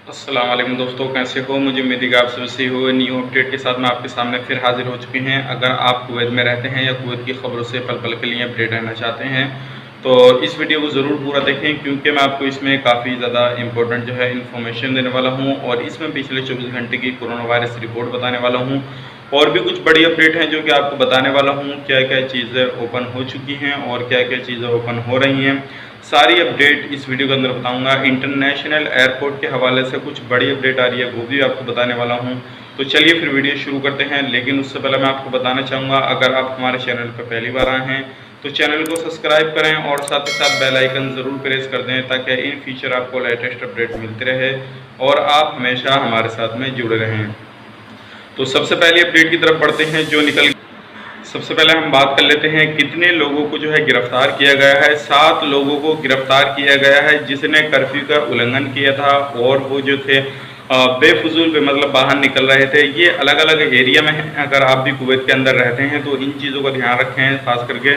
अस्सलाम वालेकुम दोस्तों, कैसे हो? मुझे उम्मीद है कि आप सभी सही हो। न्यू अपडेट के साथ मैं आपके सामने फिर हाजिर हो चुके हैं। अगर आप कुवैत में रहते हैं या कुवैत की खबरों से पल पल के लिए अपडेट रहना चाहते हैं तो इस वीडियो को ज़रूर पूरा देखें, क्योंकि मैं आपको इसमें काफ़ी ज़्यादा इंपॉर्टेंट जो है इन्फॉर्मेशन देने वाला हूं और इसमें पिछले 24 घंटे की कोरोना वायरस रिपोर्ट बताने वाला हूं और भी कुछ बड़ी अपडेट हैं जो कि आपको बताने वाला हूं। क्या क्या चीज़ें ओपन हो चुकी हैं और क्या क्या चीज़ें ओपन हो रही हैं, सारी अपडेट इस वीडियो के अंदर बताऊंगा। इंटरनेशनल एयरपोर्ट के हवाले से कुछ बड़ी अपडेट आ रही है, वो भी आपको बताने वाला हूं। तो चलिए फिर वीडियो शुरू करते हैं। लेकिन उससे पहले मैं आपको बताना चाहूँगा, अगर आप हमारे चैनल पर पहली बार आए हैं तो चैनल को सब्सक्राइब करें और साथ ही साथ बेल आइकन ज़रूर प्रेस कर दें, ताकि इन फ्यूचर आपको लेटेस्ट अपडेट मिलते रहे और आप हमेशा हमारे साथ में जुड़े रहें। तो सबसे पहले अपडेट की तरफ बढ़ते हैं जो निकल सबसे पहले हम बात कर लेते हैं कितने लोगों को जो है गिरफ्तार किया गया है। 7 लोगों को गिरफ्तार किया गया है जिसने कर्फ्यू का उल्लंघन किया था और वो जो थे बेफजूल पे मतलब बाहर निकल रहे थे। ये अलग अलग एरिया में है। अगर आप भी कुवैत के अंदर रहते हैं तो इन चीज़ों का ध्यान रखें खास करके,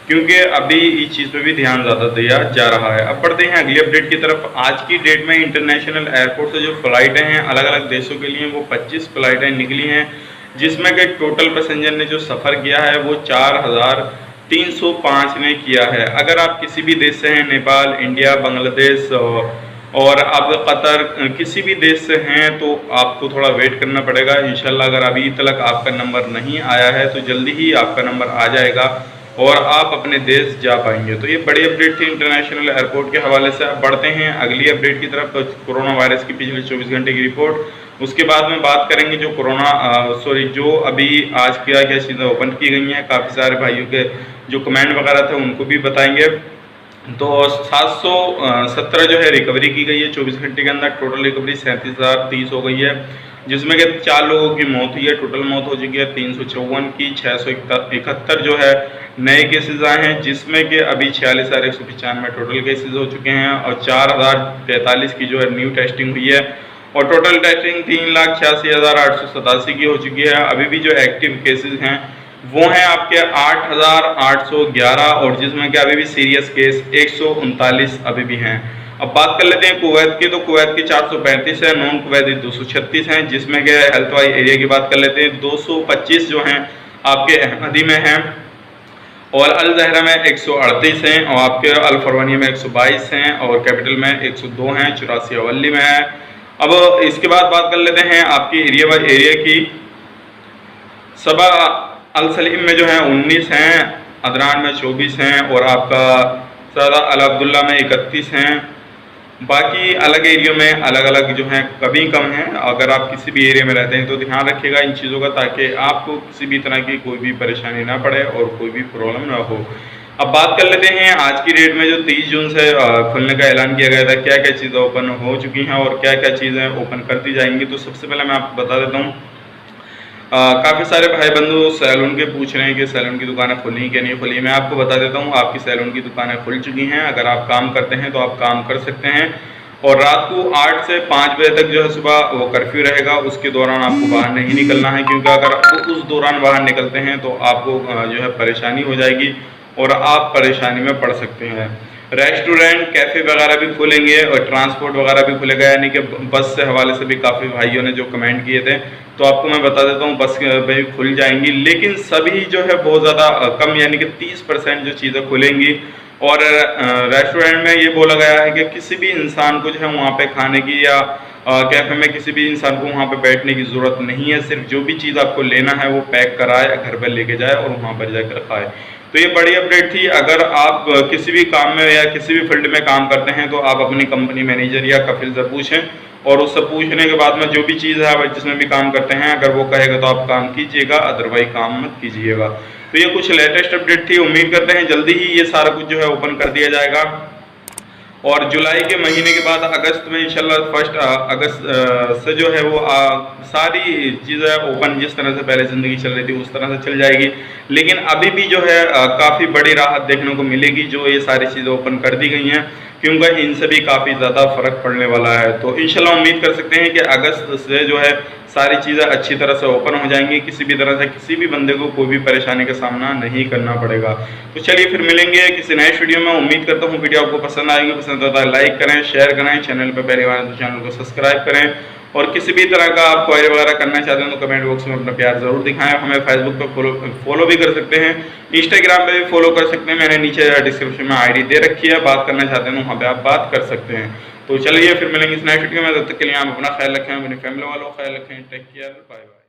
क्योंकि अभी इस चीज़ पे भी ध्यान ज़्यादा दिया जा रहा है। अब बढ़ते हैं अगली अपडेट की तरफ। आज की डेट में इंटरनेशनल एयरपोर्ट से जो फ़्लाइटें हैं अलग अलग देशों के लिए, वो 25 फ़्लाइटें निकली हैं, जिसमें कि टोटल पैसेंजर ने जो सफ़र किया है वो 4,305 ने किया है। अगर आप किसी भी देश से हैं, नेपाल, इंडिया, बांग्लादेश और आप कतर, किसी भी देश से हैं तो आपको थोड़ा वेट करना पड़ेगा। इंशाल्लाह अगर अभी तक आपका नंबर नहीं आया है तो जल्दी ही आपका नंबर आ जाएगा और आप अपने देश जा पाएंगे। तो ये बड़ी अपडेट थी इंटरनेशनल एयरपोर्ट के हवाले से। अब बढ़ते हैं अगली अपडेट की तरफ, कोरोना वायरस की पिछले 24 घंटे की रिपोर्ट। उसके बाद में बात करेंगे जो जो अभी आज क्या क्या चीज़ें ओपन की गई हैं। काफ़ी सारे भाइयों के जो कमेंट वगैरह थे उनको भी बताएंगे। तो 717 जो है रिकवरी की गई है 24 घंटे के अंदर। टोटल रिकवरी 37,030 हो गई है, जिसमें कि 4 लोगों की मौत हुई है। टोटल मौत हो चुकी है 354 की। 671 जो है नए केसेज आए हैं, जिसमें कि अभी 46,195 टोटल केसेज हो चुके हैं और 4,043 की जो है न्यू टेस्टिंग हुई है और टोटल टेस्टिंग 3,86,887 की हो चुकी है। अभी भी जो एक्टिव केसेज हैं वो हैं आपके 8,811 और जिसमें कि अभी भी सीरियस केस 139 अभी भी हैं। अब बात कर लेते हैं कुवैत की। तो कुवैत की 435 है, नॉन कुवैती 236 हैं, जिसमें कि हेल्थ वाइज एरिया की बात कर लेते हैं 225 जो हैं आपके अहमदी में हैं और अल जहरा में 138 हैं और आपके अल फरवानी में 122 हैं और कैपिटल में 102 हैं, 84 अवली में है। अब इसके बाद बात कर लेते हैं आपकी एरिया वाइज एरिया की। सबा अल सलीम में जो है 19 हैं, अदरान में 24 हैं और आपका सदा अल अब्दुल्ला में 31 हैं। बाकी अलग एरिया में अलग अलग जो हैं कभी कम हैं। अगर आप किसी भी एरिया में रहते हैं तो ध्यान रखिएगा इन चीज़ों का, ताकि आपको किसी भी तरह की कोई भी परेशानी ना पड़े और कोई भी प्रॉब्लम ना हो। अब बात कर लेते हैं आज की डेट में जो 30 जून से खुलने का ऐलान किया गया था, क्या क्या चीज़ें ओपन हो चुकी हैं और क्या क्या चीज़ें ओपन करती जाएंगी। तो सबसे पहले मैं आपको बता देता हूँ, काफ़ी सारे भाई बंधु सैलून के पूछ रहे हैं कि सैलून की दुकानें खुली कि नहीं खुली। मैं आपको बता देता हूँ आपकी सैलून की दुकानें खुल चुकी हैं। अगर आप काम करते हैं तो आप काम कर सकते हैं और रात को 8 से 5 बजे तक जो है सुबह वो कर्फ्यू रहेगा। उसके दौरान आपको बाहर नहीं निकलना है, क्योंकि अगर आप उस दौरान बाहर निकलते हैं तो आपको जो है परेशानी हो जाएगी और आप परेशानी में पड़ सकते हैं। रेस्टोरेंट, कैफ़े वगैरह भी खुलेंगे और ट्रांसपोर्ट वगैरह भी खुलेगा, यानी कि बस से हवाले से भी काफ़ी भाइयों ने जो कमेंट किए थे, तो आपको मैं बता देता हूँ बस भी खुल जाएंगी। लेकिन सभी जो है बहुत ज़्यादा कम, यानी कि 30% जो चीज़ें खुलेंगी। और रेस्टोरेंट में ये बोला गया है कि किसी भी इंसान को जो है वहाँ पे खाने की या कैफ़े में किसी भी इंसान को वहाँ पे बैठने की ज़रूरत नहीं है। सिर्फ जो भी चीज़ आपको लेना है वो पैक कराए, घर पर लेके जाए और वहाँ पर जाकर खाए। तो ये बड़ी अपडेट थी। अगर आप किसी भी काम में या किसी भी फील्ड में काम करते हैं तो आप अपनी कंपनी मैनेजर या कफिल से पूछें और उससे पूछने के बाद में जो भी चीज़ है आप जिसमें भी काम करते हैं, अगर वो कहेगा तो आप काम कीजिएगा, अदरवाइज काम मत कीजिएगा। तो ये कुछ लेटेस्ट अपडेट थी। उम्मीद करते हैं जल्दी ही ये सारा कुछ जो है ओपन कर दिया जाएगा और जुलाई के महीने के बाद अगस्त में इंशाल्लाह 1 अगस्त से जो है वो सारी चीज़ें ओपन, जिस तरह से पहले ज़िंदगी चल रही थी उस तरह से चल जाएगी। लेकिन अभी भी जो है काफ़ी बड़ी राहत देखने को मिलेगी जो ये सारी चीज़ें ओपन कर दी गई हैं, क्योंकि इनसे भी काफ़ी ज़्यादा फ़र्क पड़ने वाला है। तो इंशाल्लाह उम्मीद कर सकते हैं कि अगस्त से जो है सारी चीज़ें अच्छी तरह से ओपन हो जाएंगी, किसी भी तरह से किसी भी बंदे को कोई भी परेशानी का सामना नहीं करना पड़ेगा। तो चलिए फिर मिलेंगे किसी नए वीडियो में। उम्मीद करता हूँ वीडियो आपको पसंद आएगी, पसंद आता है लाइक करें, शेयर करें, चैनल पर पहली बार तो चैनल को सब्सक्राइब करें, और किसी भी तरह का आप क्वेरी वगैरह करना चाहते हैं तो कमेंट बॉक्स में अपना प्यार जरूर दिखाएं। हमें फेसबुक पर फॉलो भी कर सकते हैं, इंस्टाग्राम पे भी फॉलो कर सकते हैं, मैंने नीचे डिस्क्रिप्शन में आईडी दे रखी है, बात करना चाहते हैं तो वहाँ पे आप बात कर सकते हैं। तो चलिए फिर मिलेंगे इस नए वीडियो में, तब तक के लिए आप अपना ख्याल रखें, अपनी फैमिली वालों का ख्याल रखें, टेक केयर, बाय बाय।